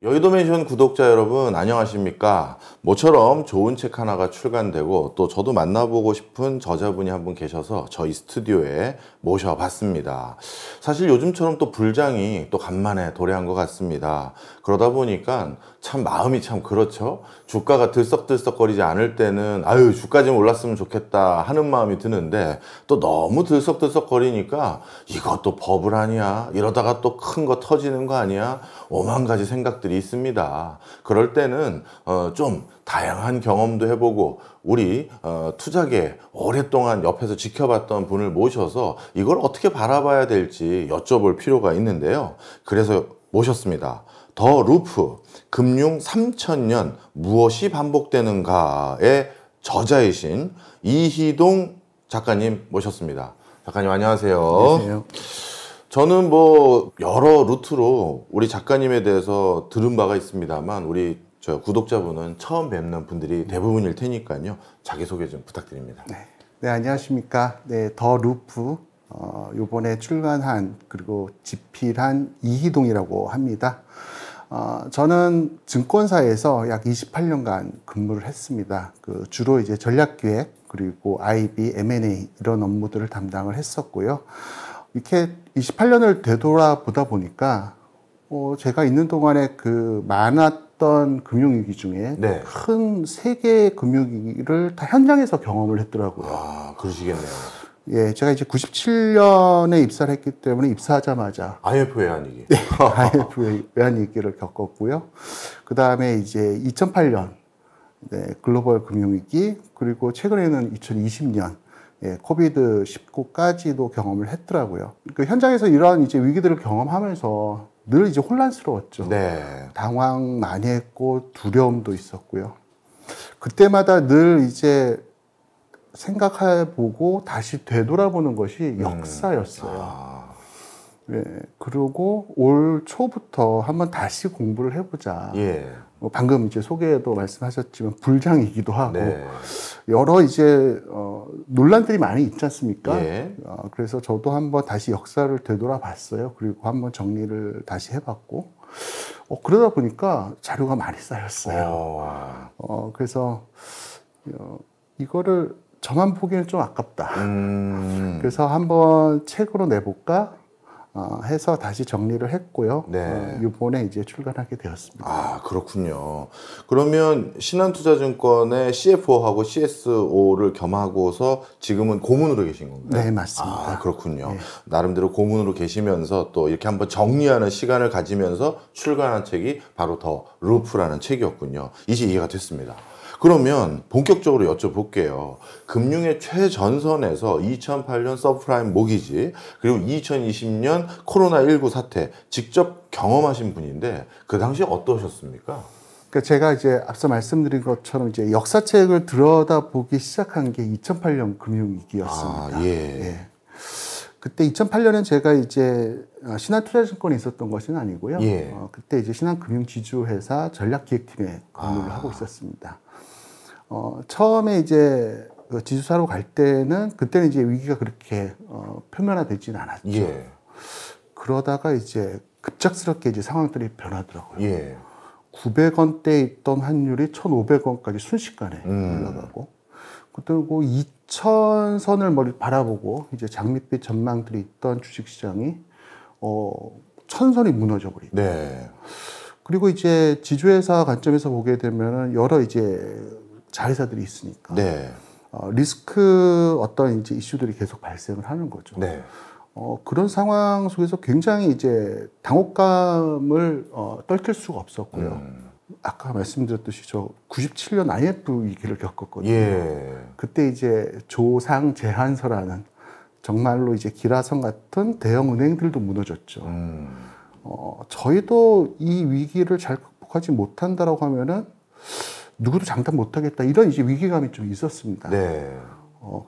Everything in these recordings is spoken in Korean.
여의도맨션 구독자 여러분 안녕하십니까? 모처럼 좋은 책 하나가 출간되고 또 저도 만나보고 싶은 저자분이 한 분 계셔서 저희 스튜디오에 모셔봤습니다. 사실 요즘처럼 또 불장이 또 간만에 도래한 것 같습니다. 그러다 보니까 참 마음이 참 그렇죠. 주가가 들썩들썩거리지 않을 때는 아유 주가 좀 올랐으면 좋겠다 하는 마음이 드는데 또 너무 들썩들썩거리니까 이것도 버블 아니야? 이러다가 또 큰 거 터지는 거 아니야? 오만 가지 생각들이 있습니다. 그럴 때는 좀 다양한 경험도 해보고 우리 투자계 오랫동안 옆에서 지켜봤던 분을 모셔서 이걸 어떻게 바라봐야 될지 여쭤볼 필요가 있는데요. 그래서 모셨습니다. 더 루프 금융 3000년 무엇이 반복되는가의 저자이신 이희동 작가님 모셨습니다. 작가님 안녕하세요. 안녕하세요. 저는 뭐 여러 루트로 우리 작가님에 대해서 들은 바가 있습니다만 우리 저 구독자분은 처음 뵙는 분들이 대부분일 테니까요. 자기소개 좀 부탁드립니다. 네, 안녕하십니까. 네, 더 루프 요번에 출간한 그리고 집필한 이희동이라고 합니다. 저는 증권사에서 약 28년간 근무를 했습니다. 주로 이제 전략기획 그리고 IB, M&A 이런 업무들을 담당을 했었고요. 이렇게 28년을 되돌아보다 보니까 제가 있는 동안에 많았던 금융위기 중에 네. 큰 세 개의 금융위기를 다 현장에서 경험을 했더라고요. 아, 그러시겠네요. 예, 제가 이제 97년에 입사를 했기 때문에 입사하자마자 IMF 외환위기. 네, IMF 외환위기를 겪었고요. 그 다음에 이제 2008년 네, 글로벌 금융위기 그리고 최근에는 2020년 예, 코비드 19까지도 경험을 했더라고요. 그 현장에서 이런 이제 위기들을 경험하면서 늘 이제 혼란스러웠죠. 네. 당황 많이 했고 두려움도 있었고요. 그때마다 늘 이제 생각해보고 다시 되돌아보는 것이 역사였어요. 예, 그리고 올 초부터 한번 다시 공부를 해보자. 예. 방금 이제 소개에도 말씀하셨지만 불장이기도 하고 네. 여러 이제 논란들이 많이 있지 않습니까? 예. 그래서 저도 한번 다시 역사를 되돌아봤어요. 그리고 한번 정리를 다시 해봤고 그러다 보니까 자료가 많이 쌓였어요. 그래서 이거를 저만 보기에는 좀 아깝다. 그래서 한번 책으로 내볼까 해서 다시 정리를 했고요. 네. 이번에 이제 출간하게 되었습니다. 아, 그렇군요. 그러면 신한투자증권의 CFO하고 CSO를 겸하고서 지금은 고문으로 계신 건가요? 네, 맞습니다. 아, 그렇군요. 네. 나름대로 고문으로 계시면서 또 이렇게 한번 정리하는 시간을 가지면서 출간한 책이 바로 더 루프라는 책이었군요. 이제 이해가 됐습니다. 그러면 본격적으로 여쭤볼게요. 금융의 최전선에서 2008년 서프라임 모기지 그리고 2020년 코로나19 사태 직접 경험하신 분인데 그 당시 어떠셨습니까? 그러니까 제가 이제 앞서 말씀드린 것처럼 이제 역사책을 들여다보기 시작한 게 2008년 금융위기였습니다. 아, 예. 예. 그때 2008년엔 제가 이제 신한투자증권에 있었던 것은 아니고요. 예. 그때 이제 신한금융지주회사 전략기획팀에 근무를 하고 있었습니다. 처음에 이제 지주사로 갈 때는 그때는 이제 위기가 그렇게 표면화되지는 않았죠. 예. 그러다가 이제 급작스럽게 이제 상황들이 변하더라고요. 예. 900원대에 있던 환율이 1,500원까지 순식간에 올라가고, 그리고 2,000선을 바라보고 이제 장밋빛 전망들이 있던 주식시장이 1,000선이 무너져 버리고. 네. 그리고 이제 지주회사 관점에서 보게 되면은 여러 이제 자회사들이 있으니까 네. 리스크 어떤 이제 이슈들이 계속 발생을 하는 거죠. 네. 그런 상황 속에서 굉장히 이제 당혹감을 떨칠 수가 없었고요. 아까 말씀드렸듯이 저 97년 IMF 위기를 겪었거든요. 예. 그때 이제 조상 제한서라는 정말로 이제 기라성 같은 대형 은행들도 무너졌죠. 저희도 이 위기를 잘 극복하지 못한다라고 하면은 누구도 장담 못하겠다 이런 이제 위기감이 좀 있었습니다. 네.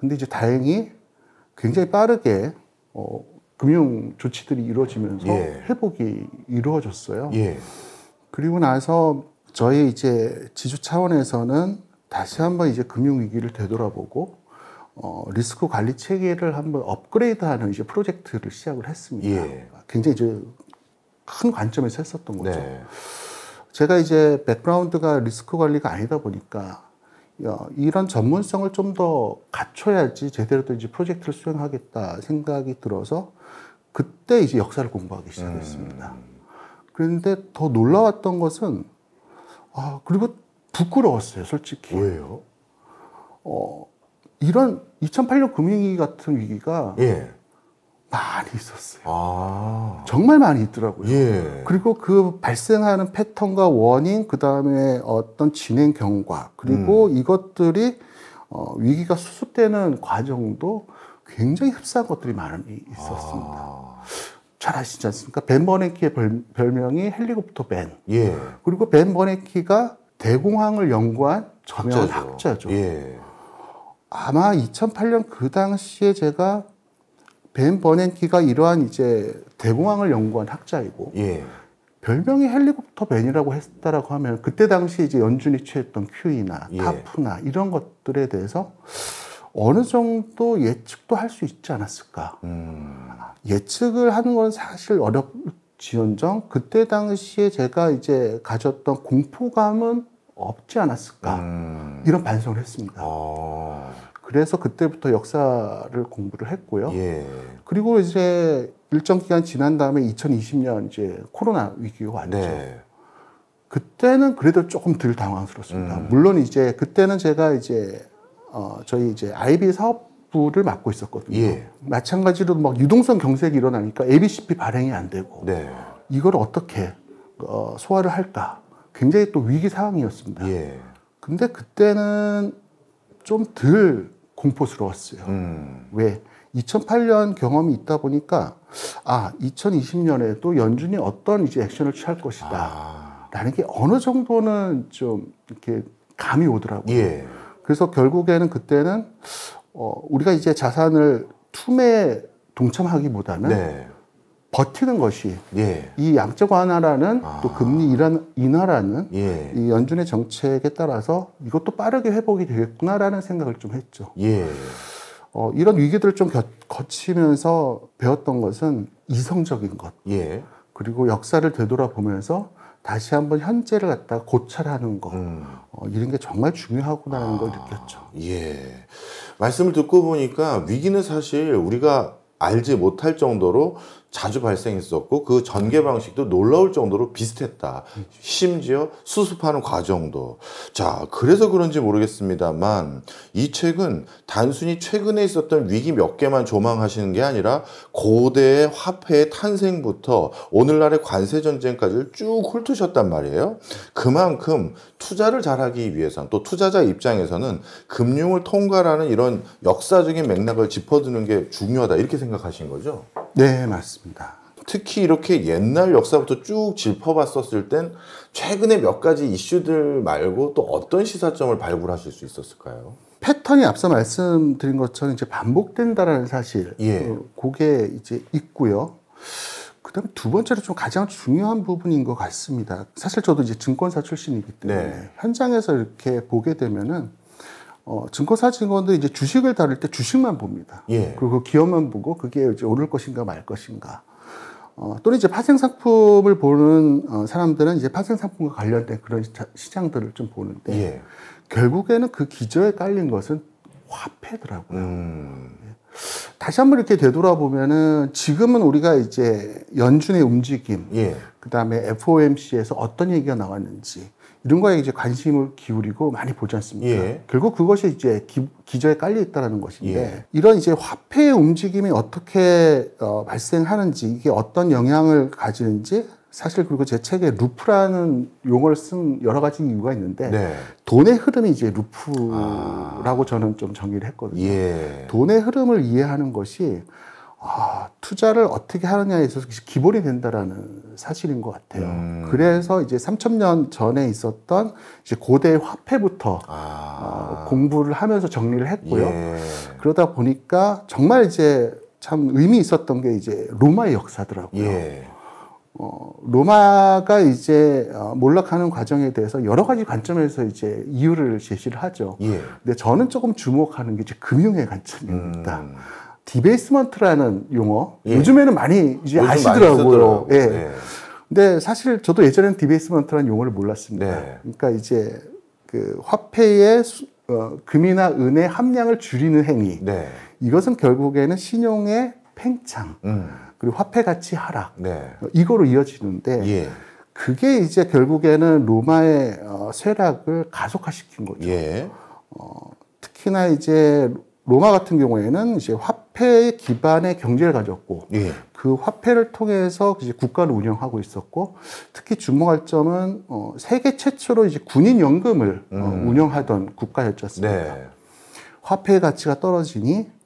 근데 이제 다행히 굉장히 빠르게 금융 조치들이 이루어지면서 예. 회복이 이루어졌어요. 예. 그리고 나서 저희 이제 지주 차원에서는 다시 한번 이제 금융 위기를 되돌아보고 리스크 관리 체계를 한번 업그레이드하는 이제 프로젝트를 시작을 했습니다. 예. 굉장히 이제 큰 관점에서 했었던 거죠. 네. 제가 이제 백그라운드가 리스크 관리가 아니다 보니까 이런 전문성을 좀 더 갖춰야지 제대로 또 이제 프로젝트를 수행하겠다 생각이 들어서 그때 이제 역사를 공부하기 시작했습니다. 그런데 더 놀라웠던 것은 그리고 부끄러웠어요, 솔직히. 왜요? 이런 2008년 금융위기 같은 위기가 예. 많이 있었어요. 아. 정말 많이 있더라고요. 예. 그리고 그 발생하는 패턴과 원인, 그 다음에 어떤 진행 경과, 그리고 이것들이 위기가 수습되는 과정도 굉장히 흡사한 것들이 많이 있었습니다. 잘 아시지 않습니까? 벤 버네키의 별명이 헬리콥터 벤. 예. 그리고 벤 버네키가 대공황을 연구한 저명한 학자죠. 학자죠. 예. 아마 2008년 그 당시에 제가 벤 버네키가 이러한 이제 대공황을 연구한 학자이고 예. 별명이 헬리콥터 벤이라고 했다라고 하면 그때 당시 이제 연준이 취했던 QE나 예. 타프나 이런 것들에 대해서 어느 정도 예측도 할 수 있지 않았을까. 예측을 하는 건 사실 어렵지언정 그때 당시에 제가 이제 가졌던 공포감은 없지 않았을까. 이런 반성을 했습니다. 그래서 그때부터 역사를 공부를 했고요. 예. 그리고 이제 일정 기간 지난 다음에 2020년 이제 코로나 위기가 왔죠. 네. 그때는 그래도 조금 덜 당황스럽습니다. 물론 이제 그때는 제가 이제 저희 이제 IB 사업부를 맡고 있었거든요. 예. 마찬가지로 막 유동성 경색이 일어나니까 ABCP 발행이 안 되고 네. 이걸 어떻게 소화를 할까? 굉장히 또 위기 상황이었습니다. 예. 근데 그때는 좀 덜 공포스러웠어요. 왜? 2008년 경험이 있다 보니까 2020년에도 연준이 어떤 이제 액션을 취할 것이다. 라는 게 어느 정도는 좀 이렇게 감이 오더라고요. 예. 그래서 결국에는 그때는 우리가 이제 자산을 투매에 동참하기보다는 네. 버티는 것이 예. 이 양적 완화라는 또 금리 인하라는 예. 이 연준의 정책에 따라서 이것도 빠르게 회복이 되겠구나라는 생각을 좀 했죠. 예. 이런 위기들을 좀 거치면서 배웠던 것은 이성적인 것. 예. 그리고 역사를 되돌아보면서 다시 한번 현재를 갖다가 고찰하는 것. 이런 게 정말 중요하구나라는 걸 느꼈죠. 예. 말씀을 듣고 보니까 위기는 사실 우리가 알지 못할 정도로 자주 발생했었고 그 전개 방식도 놀라울 정도로 비슷했다. 심지어 수습하는 과정도. 자, 그래서 그런지 모르겠습니다만 이 책은 단순히 최근에 있었던 위기 몇 개만 조망하시는 게 아니라 고대의 화폐의 탄생부터 오늘날의 관세 전쟁까지를 쭉 훑으셨단 말이에요. 그만큼 투자를 잘하기 위해서는 또 투자자 입장에서는 금융을 통과하는 이런 역사적인 맥락을 짚어두는 게 중요하다 이렇게 생각하신 거죠? 네, 맞습니다. 특히 이렇게 옛날 역사부터 쭉 짚어봤었을 땐 최근에 몇 가지 이슈들 말고 또 어떤 시사점을 발굴하실 수 있었을까요? 패턴이 앞서 말씀드린 것처럼 이제 반복된다라는 사실, 예. 그게 이제 있고요. 그다음에 두 번째로 좀 가장 중요한 부분인 것 같습니다. 사실 저도 이제 증권사 출신이기 때문에 네. 현장에서 이렇게 보게 되면은 증권사 직원들 이제 주식을 다룰 때 주식만 봅니다. 예. 그리고 기업만 보고 그게 이제 오를 것인가 말 것인가. 또는 이제 파생 상품을 보는 사람들은 이제 파생 상품과 관련된 그런 시장들을 좀 보는데 예. 결국에는 그 기저에 깔린 것은 화폐더라고요. 다시 한번 이렇게 되돌아보면은 지금은 우리가 이제 연준의 움직임, 예. 그 다음에 FOMC에서 어떤 얘기가 나왔는지 이런 거에 이제 관심을 기울이고 많이 보지 않습니까? 예. 결국 그것이 이제 기저에 깔려 있다라는 것인데 예. 이런 이제 화폐의 움직임이 어떻게 발생하는지 이게 어떤 영향을 가지는지 사실 그리고 제 책에 루프라는 용어를 쓴 여러 가지 이유가 있는데 네. 돈의 흐름이 이제 루프라고 저는 좀 정의를 했거든요. 예. 돈의 흐름을 이해하는 것이 투자를 어떻게 하느냐에 있어서 기본이 된다라는 사실인 것 같아요. 그래서 이제 3,000년 전에 있었던 이제 고대 화폐부터 공부를 하면서 정리를 했고요. 예. 그러다 보니까 정말 이제 참 의미 있었던 게 이제 로마의 역사더라고요. 예. 로마가 이제 몰락하는 과정에 대해서 여러 가지 관점에서 이제 이유를 제시를 하죠. 예. 근데 저는 조금 주목하는 게 이제 금융의 관점입니다. 디베이스먼트라는 용어 예. 요즘에는 많이 이제 요즘 아시더라고요. 많이 쓰더라고요. 예. 예. 근데 사실 저도 예전에는 디베이스먼트라는 용어를 몰랐습니다. 네. 그러니까 이제 그 화폐의 금이나 은의 함량을 줄이는 행위. 네. 이것은 결국에는 신용의 팽창, 그리고 화폐 가치 하락. 네. 이거로 이어지는데 예. 그게 이제 결국에는 로마의 쇠락을 가속화시킨 거죠. 예. 특히나 이제 로마 같은 경우에는 이제 화폐 기반의 경제를 가졌고 예. 그 화폐를 통해서 이제 국가를 운영하고 있었고 특히 주목할 점은 세계 최초로 이제 군인 연금을 운영하던 국가였지 않습니까? 네. 화폐의 가치가 떨어지니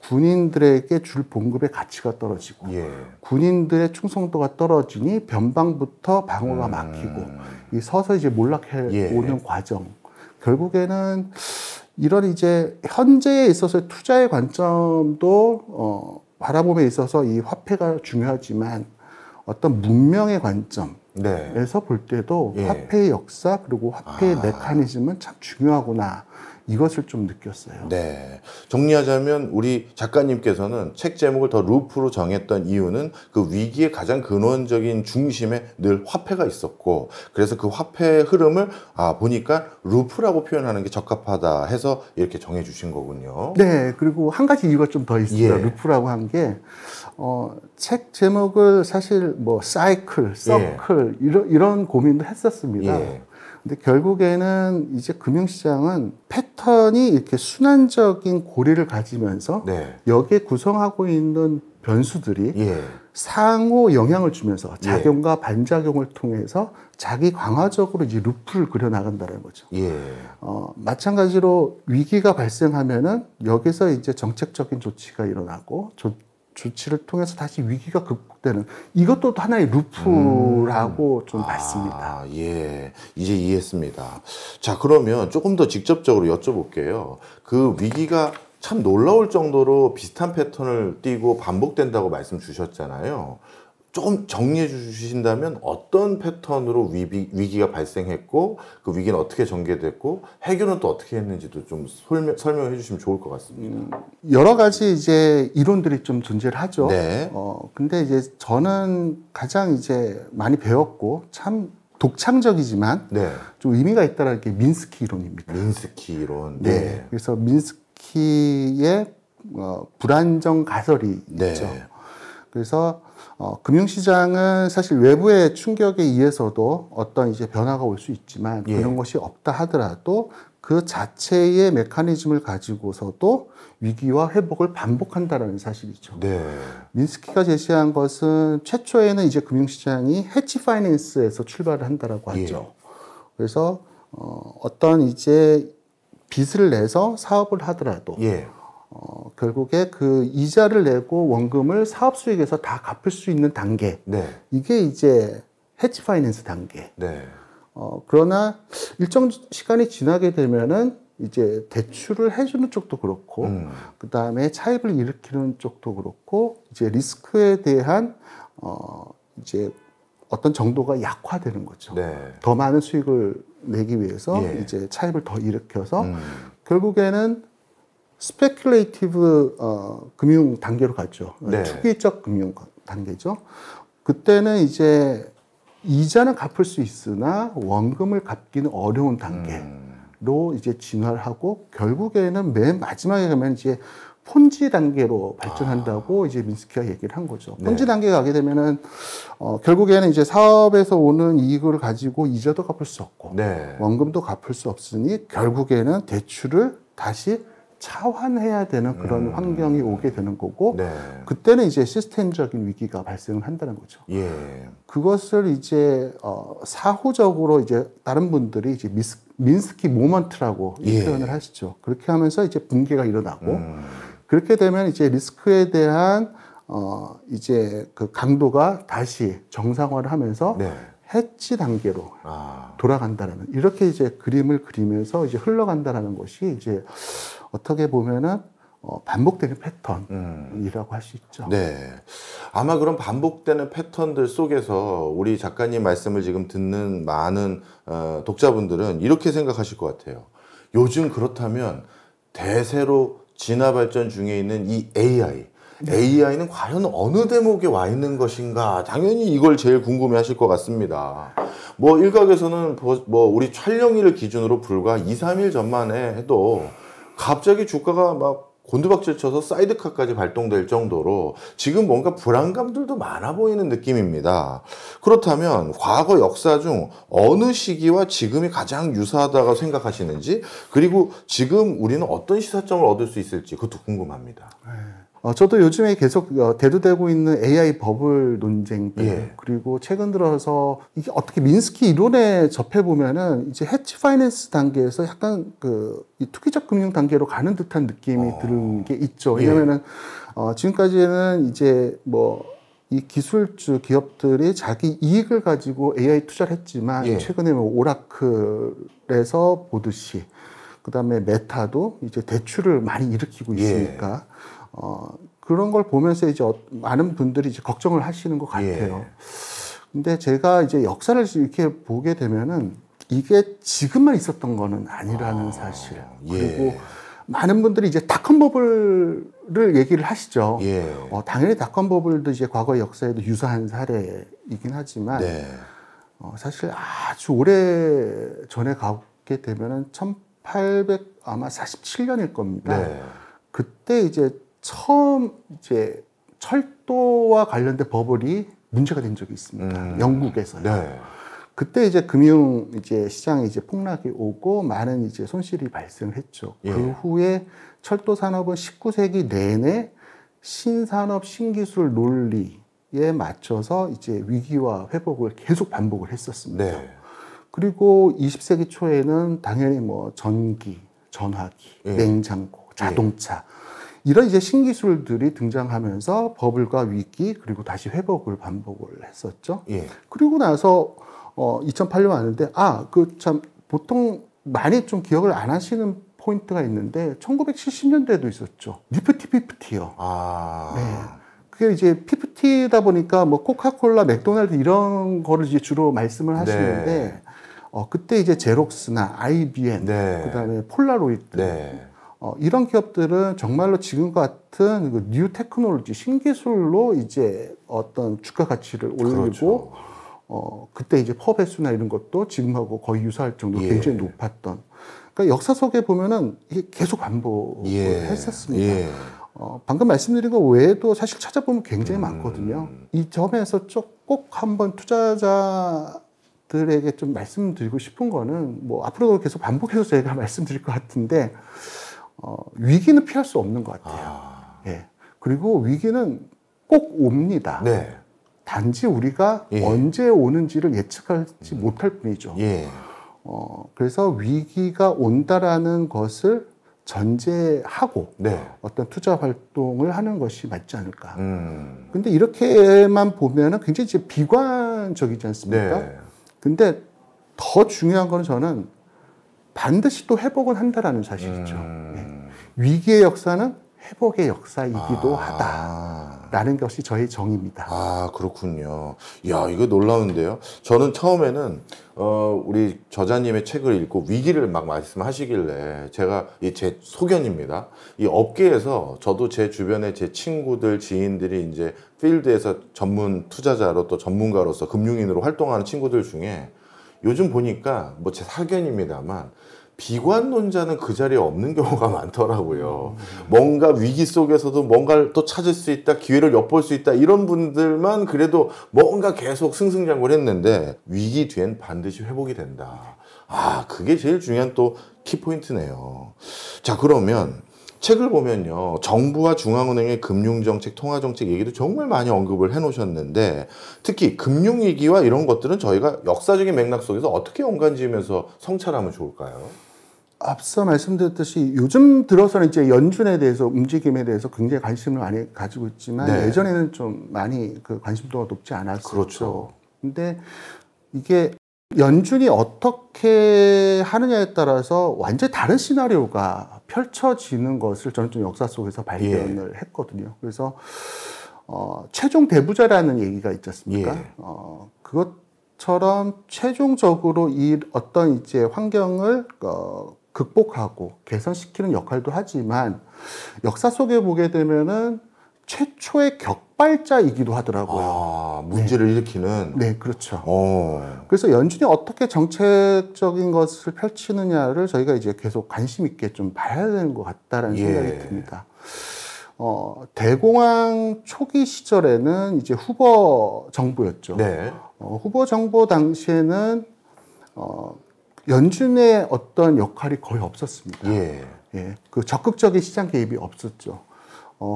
군인들에게 줄 봉급의 가치가 떨어지고 예. 군인들의 충성도가 떨어지니 변방부터 방어가 막히고 이 서서히 이제 몰락해 예. 오는 과정. 결국에는 이런 이제 현재에 있어서의 투자의 관점도 바라봄에 있어서 이 화폐가 중요하지만 어떤 문명의 관점에서 네. 볼 때도 예. 화폐의 역사 그리고 화폐의 메커니즘은 참 중요하구나. 이것을 좀 느꼈어요. 네. 정리하자면 우리 작가님께서는 책 제목을 더 루프로 정했던 이유는 그 위기의 가장 근원적인 중심에 늘 화폐가 있었고 그래서 그 화폐의 흐름을 보니까 루프라고 표현하는 게 적합하다 해서 이렇게 정해 주신 거군요. 네. 그리고 한 가지 이유가 좀 더 있습니다. 예. 루프라고 한 게 책 제목을 사실 뭐 사이클, 서클 이런 고민도 했었습니다. 예. 근데 결국에는 이제 금융시장은 패턴이 이렇게 순환적인 고리를 가지면서 네. 여기에 구성하고 있는 변수들이 예. 상호 영향을 주면서 작용과 반작용을 통해서 자기 강화적으로 이제 루프를 그려 나간다는 거죠. 예. 마찬가지로 위기가 발생하면은 여기서 이제 정책적인 조치가 일어나고 조치를 통해서 다시 위기가 극복되는 이것도 하나의 루프라고 좀 봤습니다. 예. 이제 이해했습니다. 자, 그러면 조금 더 직접적으로 여쭤볼게요. 그 위기가 참 놀라울 정도로 비슷한 패턴을 띠고 반복된다고 말씀 주셨잖아요. 조금 정리해 주신다면 어떤 패턴으로 위기가 발생했고 그 위기는 어떻게 전개됐고 해결은 또 어떻게 했는지도 좀 설명해 주시면 좋을 것 같습니다. 여러 가지 이제 이론들이 좀 존재를 하죠. 네. 근데 이제 저는 가장 이제 많이 배웠고 참 독창적이지만 네. 좀 의미가 있다는 게 민스키 이론입니다. 민스키 이론. 네. 그래서 민스키의 불안정 가설이 네. 있죠. 그래서 금융시장은 사실 외부의 충격에 의해서도 어떤 이제 변화가 올 수 있지만 그런 것이 없다 하더라도 그 자체의 메커니즘을 가지고서도 위기와 회복을 반복한다는 사실이죠. 네. 민스키가 제시한 것은 최초에는 이제 금융시장이 해치 파이낸스에서 출발을 한다라고 하죠. 그래서 어떤 이제 빚을 내서 사업을 하더라도 결국에 그 이자를 내고 원금을 사업 수익에서 다 갚을 수 있는 단계. 네. 이게 이제 해치 파이낸스 단계. 네. 그러나 일정 시간이 지나게 되면은 이제 대출을 해주는 쪽도 그렇고, 그 다음에 차입을 일으키는 쪽도 그렇고, 이제 리스크에 대한 이제 어떤 정도가 약화되는 거죠. 네. 더 많은 수익을 내기 위해서 이제 차입을 더 일으켜서 결국에는 스페큘레이티브 금융 단계로 갔죠. 네. 투기적 금융 단계죠. 그때는 이제 이자는 갚을 수 있으나 원금을 갚기는 어려운 단계로 이제 진화를 하고 결국에는 맨 마지막에 가면 이제 폰지 단계로 발전한다고 이제 민스키가 얘기를 한 거죠. 폰지 단계에 가게 되면은 결국에는 이제 사업에서 오는 이익을 가지고 이자도 갚을 수 없고 원금도 갚을 수 없으니 결국에는 대출을 다시 차환해야 되는 그런 환경이 오게 되는 거고 그때는 이제 시스템적인 위기가 발생을 한다는 거죠. 그것을 이제 사후적으로 이제 다른 분들이 이제 민스키 모먼트라고 표현을 하시죠. 그렇게 하면서 이제 붕괴가 일어나고 그렇게 되면 이제 리스크에 대한 이제 그 강도가 다시 정상화를 하면서 해치 단계로 돌아간다라는 이렇게 이제 그림을 그리면서 이제 흘러간다라는 것이 이제 어떻게 보면은 반복되는 패턴이라고 할 수 있죠. 네. 아마 그런 반복되는 패턴들 속에서 우리 작가님 말씀을 지금 듣는 많은 독자분들은 이렇게 생각하실 것 같아요. 요즘 그렇다면 대세로 진화 발전 중에 있는 이 AI는 과연 어느 대목에 와 있는 것인가? 당연히 이걸 제일 궁금해 하실 것 같습니다. 뭐 일각에서는 뭐 우리 촬영일을 기준으로 불과 2, 3일 전만 해도 갑자기 주가가 막 곤두박질 쳐서 사이드카까지 발동될 정도로 지금 뭔가 불안감들도 많아 보이는 느낌입니다. 그렇다면 과거 역사 중 어느 시기와 지금이 가장 유사하다고 생각하시는지, 그리고 지금 우리는 어떤 시사점을 얻을 수 있을지 그것도 궁금합니다. 저도 요즘에 계속 대두되고 있는 AI 버블 논쟁들, 예. 그리고 최근 들어서 이게 어떻게 민스키 이론에 접해보면은 이제 해치 파이낸스 단계에서 약간 이 투기적 금융 단계로 가는 듯한 느낌이 드는 게 있죠. 왜냐면은 지금까지는 이제 뭐 이 기술주 기업들이 자기 이익을 가지고 AI 투자를 했지만 최근에 뭐 오라클에서 보듯이, 그다음에 메타도 이제 대출을 많이 일으키고 있으니까 그런 걸 보면서 이제 많은 분들이 이제 걱정을 하시는 것 같아요. 근데 제가 이제 역사를 이렇게 보게 되면은 이게 지금만 있었던 거는 아니라는 사실. 그리고 많은 분들이 이제 닷컴 버블을 얘기를 하시죠. 당연히 닷컴 버블도 이제 과거 역사에도 유사한 사례이긴 하지만 사실 아주 오래 전에 가게 되면은 1847년일 겁니다. 그때 이제 처음 이제 철도와 관련된 버블이 문제가 된 적이 있습니다. 영국에서요. 그때 이제 금융 이제 시장에 이제 폭락이 오고 많은 이제 손실이 발생했죠. 그 후에 철도 산업은 19세기 내내 신산업 신기술 논리에 맞춰서 이제 위기와 회복을 계속 반복을 했었습니다. 그리고 20세기 초에는 당연히 뭐 전기, 전화기, 냉장고, 자동차 이런 이제 신기술들이 등장하면서 버블과 위기 그리고 다시 회복을 반복을 했었죠. 그리고 나서 2008년 왔는데 그 참 보통 많이 좀 기억을 안 하시는 포인트가 있는데 1970년대에도 있었죠. 니프티 피프티요. 그게 이제 피프티다 보니까 뭐 코카콜라, 맥도날드 이런 거를 이제 주로 말씀을 하시는데 그때 이제 제록스나 IBM, 그다음에 폴라로이드 이런 기업들은 정말로 지금 같은 그 뉴 테크놀로지 신기술로 이제 어떤 주가 가치를 올리고 그때 이제 퍼배수나 이런 것도 지금하고 거의 유사할 정도로 굉장히 높았던. 그러니까 역사 속에 보면은 이게 계속 반복을 했었습니다. 방금 말씀드린 거 외에도 사실 찾아보면 굉장히 많거든요. 이 점에서 꼭 한번 투자자들에게 좀 말씀드리고 싶은 거는 뭐 앞으로도 계속 반복해서 제가 말씀드릴 것 같은데 위기는 피할 수 없는 것 같아요. 그리고 위기는 꼭 옵니다. 단지 우리가 언제 오는지를 예측하지 못할 뿐이죠. 그래서 위기가 온다라는 것을 전제하고 어떤 투자 활동을 하는 것이 맞지 않을까. 근데 이렇게만 보면은 굉장히 이제 비관적이지 않습니까? 근데 더 중요한 건 저는 반드시 또 회복은 한다라는 사실이죠. 위기의 역사는 회복의 역사이기도 하다라는 것이 저의 정의입니다. 그렇군요. 이야, 이거 놀라운데요. 저는 처음에는 우리 저자님의 책을 읽고 위기를 막 말씀하시길래 제가 제 소견입니다. 이 업계에서 저도 제 주변에 제 친구들, 지인들이 이제 필드에서 전문 투자자로 또 전문가로서 금융인으로 활동하는 친구들 중에 요즘 보니까 뭐 제 사견입니다만 비관론자는 그 자리에 없는 경우가 많더라고요. 뭔가 위기 속에서도 뭔가를 또 찾을 수 있다, 기회를 엿볼 수 있다, 이런 분들만 그래도 뭔가 계속 승승장구를 했는데 위기 뒤엔 반드시 회복이 된다. 그게 제일 중요한 또 키포인트네요. 자, 그러면 책을 보면요, 정부와 중앙은행의 금융정책, 통화정책 얘기도 정말 많이 언급을 해놓으셨는데 특히 금융위기와 이런 것들은 저희가 역사적인 맥락 속에서 어떻게 연관지으면서 성찰하면 좋을까요? 앞서 말씀드렸듯이 요즘 들어서는 이제 연준에 대해서, 움직임에 대해서 굉장히 관심을 많이 가지고 있지만 예전에는 좀 많이 그 관심도가 높지 않았었죠. 근데 이게 연준이 어떻게 하느냐에 따라서 완전히 다른 시나리오가 펼쳐지는 것을 저는 좀 역사 속에서 발견을 했거든요. 그래서 최종 대부자라는 얘기가 있지 않습니까? 그것처럼 최종적으로 이 어떤 이제 환경을 극복하고 개선시키는 역할도 하지만 역사 속에 보게 되면은 최초의 격발자이기도 하더라고요. 아, 문제를 일으키는. 네, 그렇죠. 오. 그래서 연준이 어떻게 정책적인 것을 펼치느냐를 저희가 이제 계속 관심 있게 좀 봐야 되는 것 같다라는 생각이 듭니다. 대공황 초기 시절에는 이제 후보 정부였죠. 네. 후보 정부 당시에는 연준의 어떤 역할이 거의 없었습니다. 예. 예, 그 적극적인 시장 개입이 없었죠.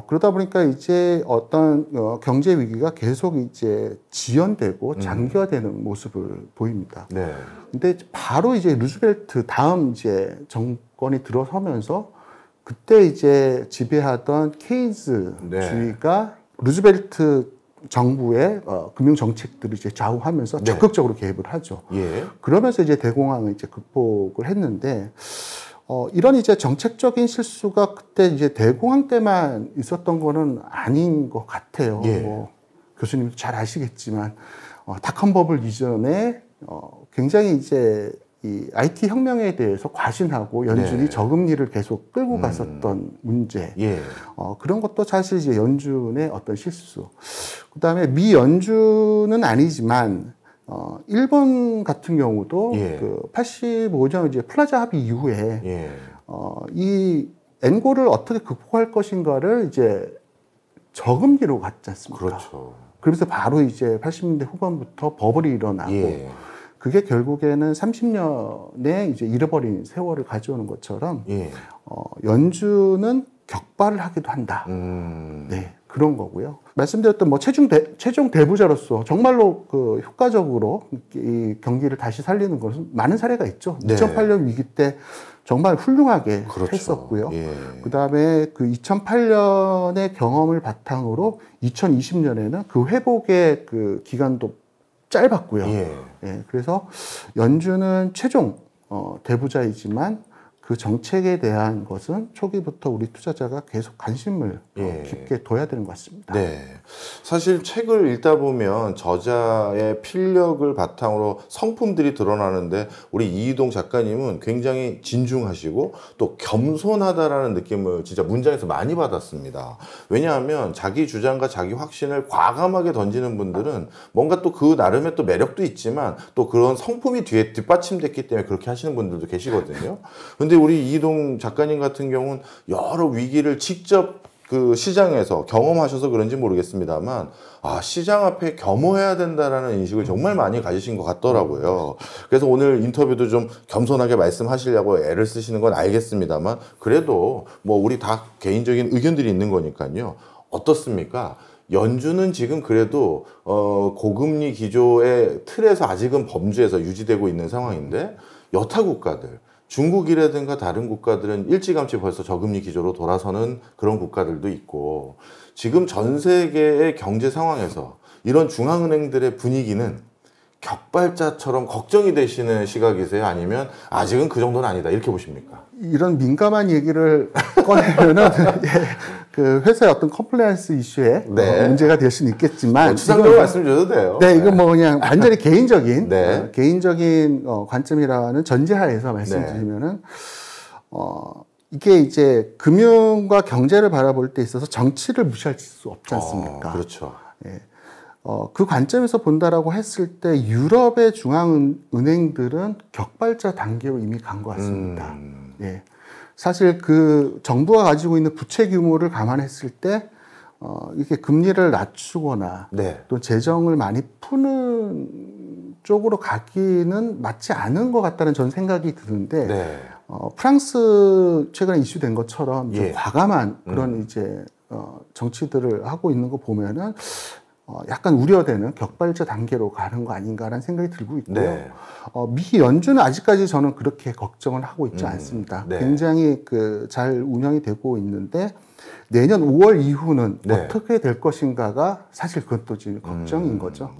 그러다 보니까 이제 어떤 경제 위기가 계속 이제 지연되고 장기화되는 모습을 보입니다. 네. 근데 바로 이제 루즈벨트 다음 이제 정권이 들어서면서 그때 이제 지배하던 케인즈주의가 루즈벨트 정부의 금융 정책들을 이제 좌우하면서 네. 적극적으로 개입을 하죠. 예. 그러면서 이제 대공황을 이제 극복을 했는데 이런 이제 정책적인 실수가 그때 이제 대공황 때만 있었던 거는 아닌 것 같아요. 예. 뭐 교수님도 잘 아시겠지만 닷컴 버블 이전에 굉장히 이제 이 IT 혁명에 대해서 과신하고 연준이 네. 저금리를 계속 끌고 갔었던 문제. 예. 그런 것도 사실 이제 연준의 어떤 실수. 그다음에 미 연준은 아니지만 일본 같은 경우도 예. 그 85년 이제 플라자 합의 이후에 예. 이 엔고를 어떻게 극복할 것인가를 이제 저금리로 갔지 않습니까? 그렇죠. 그러면서 바로 이제 80년대 후반부터 버블이 일어나고 예. 그게 결국에는 30년에 이제 잃어버린 세월을 가져오는 것처럼 예. 연준은 격발을 하기도 한다. 네, 그런 거고요. 말씀드렸던 뭐 최종 대부자로서 정말로 그 효과적으로 이 경기를 다시 살리는 것은 많은 사례가 있죠. 네. 2008년 위기 때 정말 훌륭하게 그렇죠. 했었고요. 예. 그다음에 그 2008년의 경험을 바탕으로 2020년에는 그 회복의 그 기간도 짧았고요. 예. 예, 그래서 연준은 최종 대부자이지만 그 정책에 대한 것은 초기부터 우리 투자자가 계속 관심을 깊게 둬야 되는 것 같습니다. 네. 사실 책을 읽다 보면 저자의 필력을 바탕으로 성품들이 드러나는데 우리 이희동 작가님은 굉장히 진중하시고 또 겸손하다라는 느낌을 진짜 문장에서 많이 받았습니다. 왜냐하면 자기 주장과 자기 확신을 과감하게 던지는 분들은 뭔가 또 그 나름의 또 매력도 있지만 또 그런 성품이 뒤에 뒷받침됐기 때문에 그렇게 하시는 분들도 계시거든요. 근데 우리 이희동 작가님 같은 경우는 여러 위기를 직접 그 시장에서 경험하셔서 그런지 모르겠습니다만 시장 앞에 겸허해야 된다라는 인식을 정말 많이 가지신 것 같더라고요. 그래서 오늘 인터뷰도 좀 겸손하게 말씀하시려고 애를 쓰시는 건 알겠습니다만 그래도 뭐 우리 다 개인적인 의견들이 있는 거니까요. 어떻습니까? 연준은 지금 그래도 고금리 기조의 틀에서 아직은 범주에서 유지되고 있는 상황인데 여타 국가들 중국이라든가 다른 국가들은 일찌감치 벌써 저금리 기조로 돌아서는 그런 국가들도 있고 지금 전 세계의 경제 상황에서 이런 중앙은행들의 분위기는 격발자처럼 걱정이 되시는 시각이세요? 아니면 아직은 그 정도는 아니다 이렇게 보십니까? 이런 민감한 얘기를 꺼내면은 그 회사의 어떤 컴플라이언스 이슈에 문제가 될 수는 있겠지만 추상적으로 말씀 주셔도 돼요. 네, 이건 뭐 그냥 완전히 개인적인 개인적인 관점이라는 전제하에서 말씀드리면은 이게 이제 금융과 경제를 바라볼 때 있어서 정치를 무시할 수 없지 않습니까? 그렇죠. 예. 그 관점에서 본다라고 했을 때 유럽의 중앙은행들은 격발자 단계로 이미 간 것 같습니다. 예. 사실 그 정부가 가지고 있는 부채 규모를 감안했을 때 이렇게 금리를 낮추거나 또 재정을 많이 푸는 쪽으로 가기는 맞지 않은 것 같다는 전 생각이 드는데 프랑스 최근에 이슈된 것처럼 좀 과감한 그런 이제 정치들을 하고 있는 거 보면은 약간 우려되는 격발자 단계로 가는 거 아닌가라는 생각이 들고 있고요. 미 연준은 아직까지 저는 그렇게 걱정을 하고 있지 않습니다. 굉장히 그 잘 운영이 되고 있는데 내년 5월 이후는 어떻게 될 것인가가 사실 그것도 지금 걱정인 거죠.